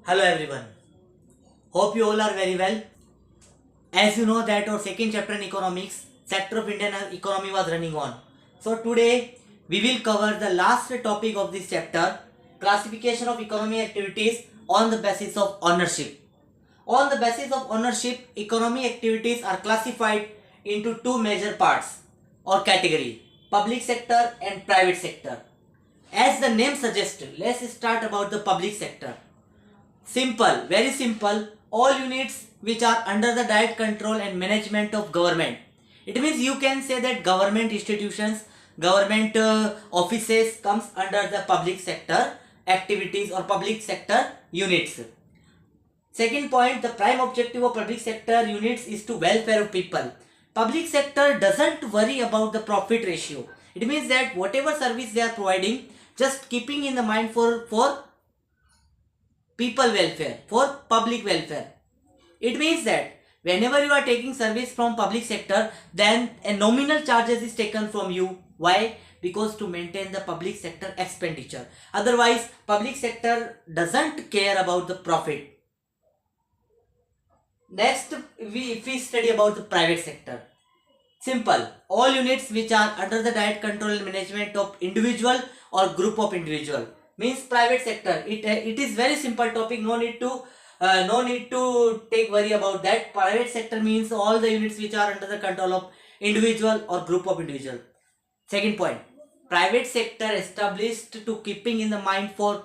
Hello everyone. Hope you all are very well. As you know that our second chapter in economics, sector of Indian economy was running on. So today we will cover the last topic of this chapter, classification of economy activities on the basis of ownership. On the basis of ownership, economy activities are classified into two major parts or category, public sector and private sector. As the name suggests, let's start about the public sector. Simple, very simple. All units which are under the direct control and management of government. It means you can say that government institutions, government offices comes under the public sector activities or public sector units. Second point, the prime objective of public sector units is to welfare of people. Public sector doesn't worry about the profit ratio. It means that whatever service they are providing, just keeping in the mind for people welfare, for public welfare. It means that whenever you are taking service from public sector, then a nominal charges is taken from you. Why? Because to maintain the public sector expenditure. Otherwise, public sector doesn't care about the profit. Next, if we study about the private sector. Simple. All units which are under the direct control and management of individual or group of individual means private sector. It is very simple topic. No need to take worry about that. Private sector means all the units which are under the control of individual or group of individual. Second point, private sector established to keeping in the mind for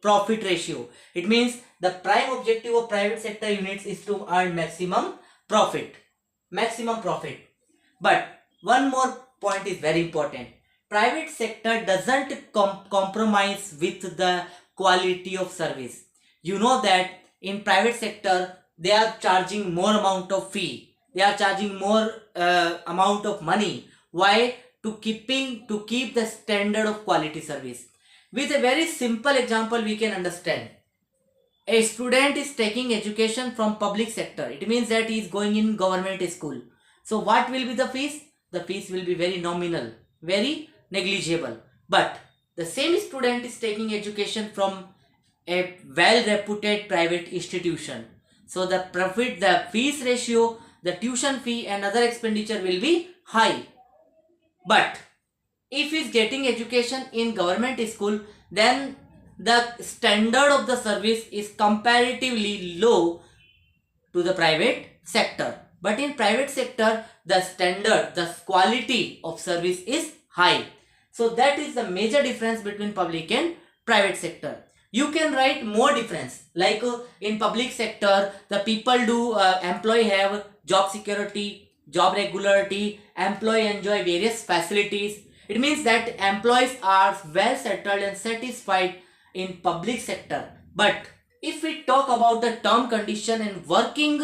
profit ratio. It means the prime objective of private sector units is to earn maximum profit. Maximum profit. But one more point is very important. Private sector doesn't compromise with the quality of service. You know that in private sector they are charging more amount of fee. They are charging more amount of money. Why? To keep the standard of quality service. With a very simple example we can understand. A student is taking education from public sector. It means that he is going in government school. So what will be the fees? The fees will be very nominal, very negligible. But the same student is taking education from a well-reputed private institution. So the fees ratio, the tuition fee and other expenditure will be high. But if he is getting education in government school, then the standard of the service is comparatively low to the private sector. But in private sector, the standard, the quality of service is high. So that is the major difference between public and private sector. You can write more difference. Like in public sector, the people employee have job security, job regularity, employee enjoy various facilities. It means that employees are well settled and satisfied in public sector. But if we talk about the term condition and working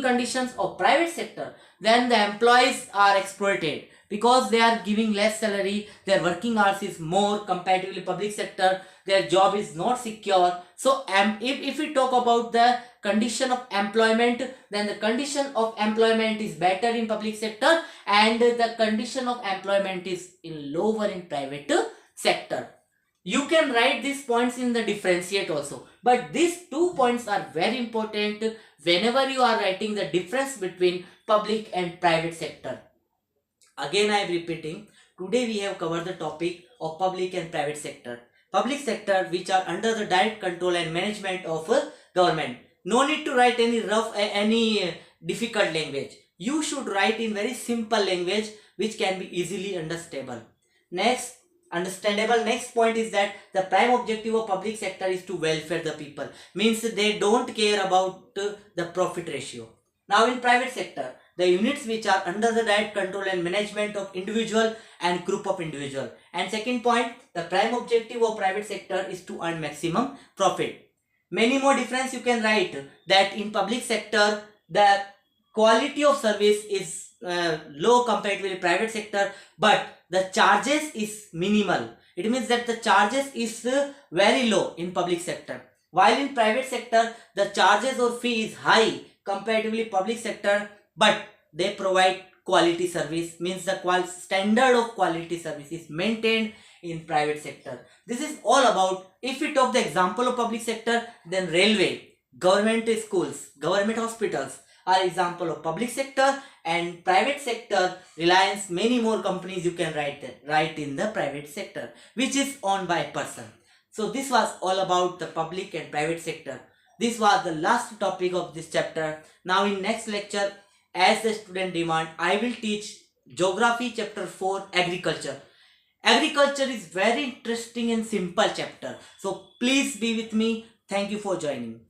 conditions of private sector, then the employees are exploited because they are giving less salary, their working hours is more comparatively public sector, their job is not secure. So if we talk about the condition of employment, then the condition of employment is better in public sector and the condition of employment is lower in private sector. You can write these points in the differentiate also. But these 2 points are very important whenever you are writing the difference between public and private sector. Again I am repeating, today we have covered the topic of public and private sector. Public sector which are under the direct control and management of government. No need to write any difficult language. You should write in very simple language which can be easily understandable. Next point is that the prime objective of public sector is to welfare the people. Means they don't care about the profit ratio. Now in private sector, the units which are under the direct control and management of individual and group of individual. And second point, the prime objective of private sector is to earn maximum profit. Many more difference you can write that in public sector, the quality of service is low compared with private sector, but the charges is minimal. It means that the charges is very low in public sector. While in private sector, the charges or fee is high comparatively public sector, but they provide quality service, means the standard of quality service is maintained in private sector. This is all about, if we talk the example of public sector, then railway, government schools, government hospitals are example of public sector, and private sector, Reliance, many more companies you can write in the private sector, which is owned by a person. So this was all about the public and private sector. This was the last topic of this chapter. Now in next lecture, as the student demand, I will teach geography chapter 4, agriculture. Agriculture is very interesting and simple chapter. So please be with me. Thank you for joining.